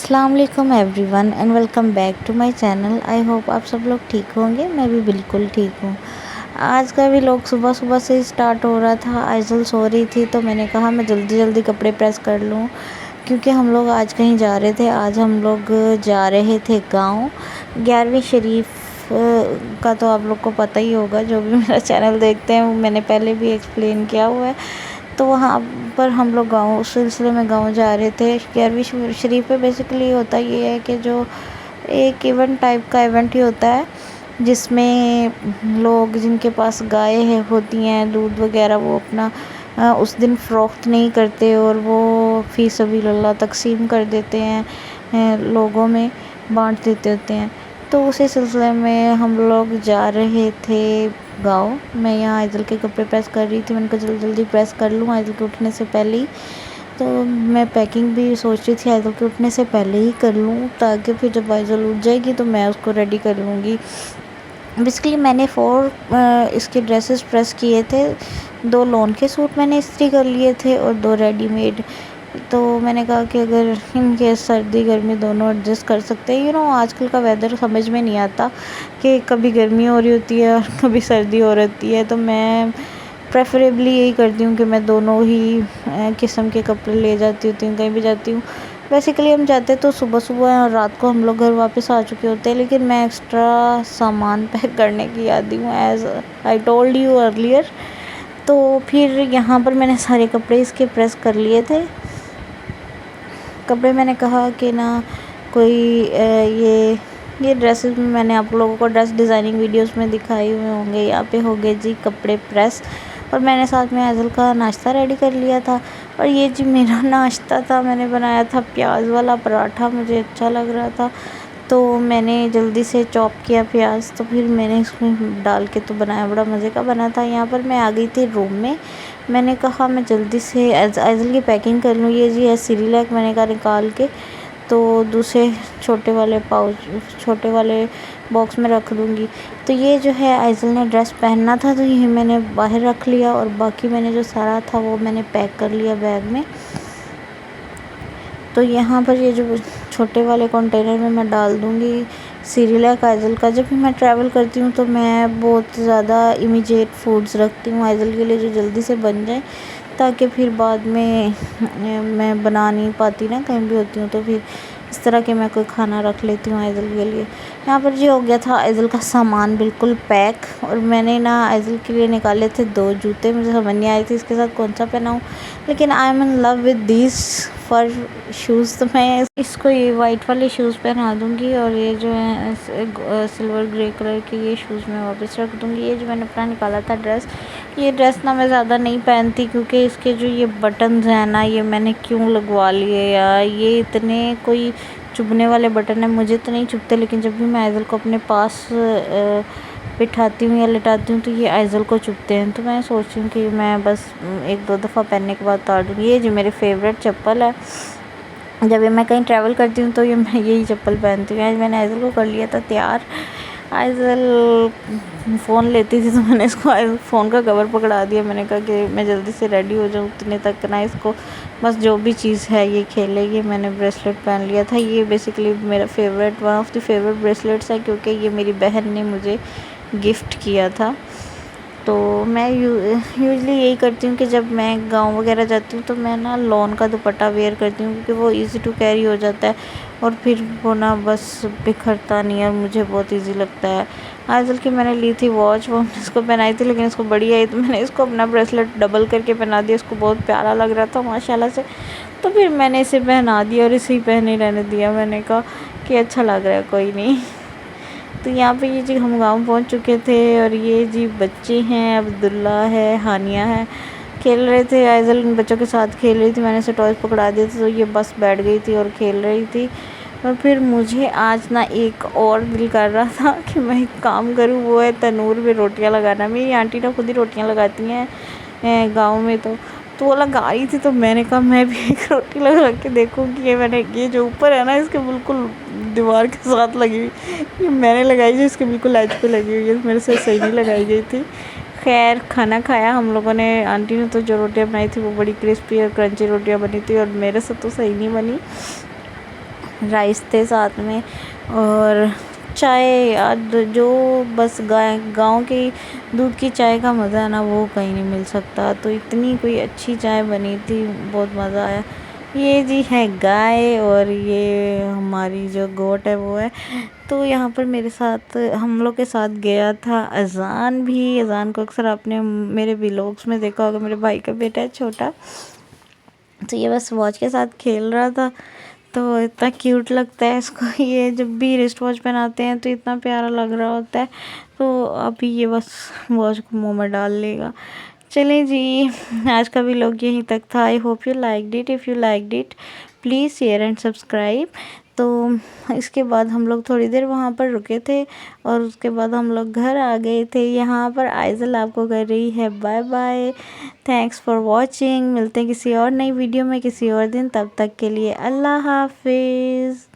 अस्सलाम वालेकुम everyone and welcome back to my channel. I hope आप सब लोग ठीक होंगे। मैं भी बिल्कुल ठीक हूँ। आज का भी लोग सुबह सुबह से स्टार्ट हो रहा था। आइज़ल सो रही थी तो मैंने कहा मैं जल्दी जल्दी कपड़े प्रेस कर लूँ, क्योंकि हम लोग आज कहीं जा रहे थे। आज हम लोग जा रहे थे गांव 11वीं शरीफ का तो आप लोग को पता ही होगा, जो भी मेरा चैनल देखते हैं। मैंने पहले भी एक्सप्लेन किया हुआ है। तो वहाँ पर हम लोग गाँव उस सिलसिले में गाँव जा रहे थे। 11वीं शरीफ पे बेसिकली होता ये है कि जो एक इवेंट टाइप का इवेंट ही होता है, जिसमें लोग जिनके पास गाय है होती हैं दूध वगैरह, वो अपना उस दिन फ़रोख्त नहीं करते और वो फ़ी सबीलिल्लाह तकसीम कर देते हैं, लोगों में बांट देते होते हैं। तो उसी सिलसिले में हम लोग जा रहे थे गाँव। मैं यहाँ आइज़ल के कपड़े प्रेस कर रही थी। मैंने कहा जल्दी जल्दी प्रेस कर लूँ आइज़ल के उठने से पहले ही। तो मैं पैकिंग भी सोच रही थी आइज़ल के उठने से पहले ही कर लूँ, ताकि फिर जब आइज़ल उठ जाएगी तो मैं उसको रेडी कर लूँगी। बेसिकली मैंने 4 इसके ड्रेसेस प्रेस किए थे। 2 लॉन के सूट मैंने इस्त्री कर लिए थे और 2 रेडीमेड। तो मैंने कहा कि अगर इन केस सर्दी गर्मी दोनों एडजस्ट कर सकते हैं। आजकल का वेदर समझ में नहीं आता कि कभी गर्मी हो रही होती है और कभी सर्दी हो रही है। तो मैं प्रेफरेबली यही करती हूँ कि मैं दोनों ही किस्म के कपड़े ले जाती होती हूँ कहीं भी जाती हूँ। बेसिकली हम जाते तो सुबह सुबह और रात को हम लोग घर वापस आ चुके होते हैं, लेकिन मैं एक्स्ट्रा सामान पैक करने की आदी हूँ, as I told you earlier. तो फिर यहाँ पर मैंने सारे कपड़े इसके प्रेस कर लिए थे। कपड़े मैंने कहा कि ना कोई ये ड्रेसेस में मैंने आप लोगों को ड्रेस डिज़ाइनिंग वीडियोस में दिखाए हुए होंगे। यहाँ पे हो गए जी कपड़े प्रेस, और मैंने साथ में आइज़ल का नाश्ता रेडी कर लिया था। और ये जी मेरा नाश्ता था। मैंने बनाया था प्याज वाला पराठा, मुझे अच्छा लग रहा था तो मैंने जल्दी से चॉप किया प्याज। तो फिर मैंने इसमें डाल के तो बनाया, बड़ा मज़े का बना था। यहाँ पर मैं आ गई थी रूम में। मैंने कहा मैं जल्दी से आइज़ल की पैकिंग कर लूँ। ये जी है सिरिलैक, मैंने कहा निकाल के तो दूसरे छोटे वाले बॉक्स में रख दूँगी। तो ये जो है आइज़ल ने ड्रेस पहनना था तो ये मैंने बाहर रख लिया, और बाकी मैंने जो सारा था वो मैंने पैक कर लिया बैग में। तो यहाँ पर ये जो छोटे वाले कंटेनर में मैं डाल दूँगी सिरिलैक आइज़ल का। जब भी मैं ट्रैवल करती हूँ तो मैं बहुत ज़्यादा इमीडिएट फूड्स रखती हूँ आइज़ल के लिए, जो जल्दी से बन जाए, ताकि फिर बाद में मैं बना नहीं पाती ना, कहीं भी होती हूँ तो फिर इस तरह के मैं कोई खाना रख लेती हूँ आइज़ल के लिए। यहाँ पर जी हो गया था आइज़ल का सामान बिल्कुल पैक। और मैंने ना आइज़ल के लिए निकाले थे 2 जूते। मुझे समझ नहीं आई थी इसके साथ कौन सा पहनाऊँ, लेकिन I am in love with this for shoes. तो मैं इसको ये वाइट वाले शूज़ पहना दूँगी, और ये जो है सिल्वर ग्रे कलर के ये शूज़ मैं वापस रख दूँगी। ये जो मैंने अपना निकाला था ड्रेस, ये ड्रेस ना मैं ज़्यादा नहीं पहनती, क्योंकि इसके जो ये बटन्स हैं ना, ये मैंने क्यों लगवा लिए यार। ये इतने कोई चुभने वाले बटन है, मुझे तो नहीं चुभते, लेकिन जब भी मैं आइज़ल को अपने पास बिठाती हूँ या लिटाती हूँ तो ये आइज़ल को चुभते हैं। तो मैं सोचती हूँ कि मैं बस 1-2 दफ़ा पहनने के बाद उतार दूँगी। ये जो मेरी फेवरेट चप्पल है, जब भी मैं कहीं ट्रैवल करती हूँ तो ये मैं यही चप्पल पहनती हूँ। आज मैंने आइज़ल को कर लिया था तैयार। आइज़ल फ़ोन लेती थी तो मैंने इसको फ़ोन का कवर पकड़ा दिया। मैंने कहा कि मैं जल्दी से रेडी हो जाऊँ, उतने तक ना इसको बस जो भी चीज़ है ये खेलेगी। मैंने ब्रेसलेट पहन लिया था। ये बेसिकली मेरा favourite one of the favourite bracelets है, क्योंकि ये मेरी बहन ने मुझे गिफ्ट किया था। तो मैं यूजुअली यही करती हूँ कि जब मैं गाँव वगैरह जाती हूँ तो मैं ना लॉन का दुपट्टा वेयर करती हूँ, क्योंकि वो इजी टू कैरी हो जाता है और फिर वो ना बस बिखरता नहीं है और मुझे बहुत इजी लगता है। आजकल की मैंने ली थी वॉच, वो इसको पहनाई थी, लेकिन इसको बड़ी आई तो मैंने इसको अपना ब्रेसलेट डबल करके पहना दिया। इसको बहुत प्यारा लग रहा था माशाल्लाह से, तो फिर मैंने इसे पहना दिया और इसे ही पहने रहने दिया। मैंने कहा कि अच्छा लग रहा है, कोई नहीं। तो यहाँ पे ये जी हम गाँव पहुँच चुके थे, और ये जी बच्चे हैं, अब्दुल्ला है, हानिया है, खेल रहे थे। आइज़ल इन बच्चों के साथ खेल रही थी। मैंने इसे टॉयज़ पकड़ा दिए थे तो ये बस बैठ गई थी और खेल रही थी। और फिर मुझे आज ना एक और दिल कर रहा था कि मैं एक काम करूँ, वो है तनूर में रोटियां लगाना। मेरी आंटी ना खुद ही रोटियां लगाती हैं गाँव में, तो वो लगा रही थी तो मैंने कहा मैं भी एक रोटी लगा के देखूँगी। ये जो ऊपर है ना, इसके बिल्कुल दीवार के साथ लगी हुई, ये मैंने लगाई जो इसके बिल्कुल एज पे लगी हुई है, मेरे से सही नहीं लगाई गई थी। खैर खाना खाया हम लोगों ने। आंटी ने तो जो रोटियां बनाई थी वो बड़ी क्रिस्पी और क्रंची रोटियां बनी थी, और मेरे से तो सही नहीं बनी। राइस थे साथ में और चाय। यार जो बस गाँव की दूध की चाय का मज़ा है ना, वो कहीं नहीं मिल सकता। तो इतनी कोई अच्छी चाय बनी थी, बहुत मज़ा आया। ये जी है गाय और ये हमारी जो गोट है वो है। तो यहाँ पर मेरे साथ हम लोग के साथ गया था अज़ान भी। अज़ान को अक्सर आपने मेरे व्लॉग्स में देखा होगा, मेरे भाई का बेटा है छोटा। तो ये बस वॉच के साथ खेल रहा था, तो इतना क्यूट लगता है इसको। ये जब भी रिस्ट वॉच पहनाते हैं तो इतना प्यारा लग रहा होता है। तो अभी ये बस वॉच को मुंह में डाल लेगा। चलें जी, आज का व्लॉग यहीं तक था। I hope you liked it. If you liked it please share and subscribe. तो इसके बाद हम लोग थोड़ी देर वहाँ पर रुके थे और उसके बाद हम लोग घर आ गए थे। यहाँ पर आइज़ल आपको कर रही है bye bye. Thanks for watching. मिलते हैं किसी और नई वीडियो में किसी और दिन, तब तक के लिए अल्लाह हाफिज़।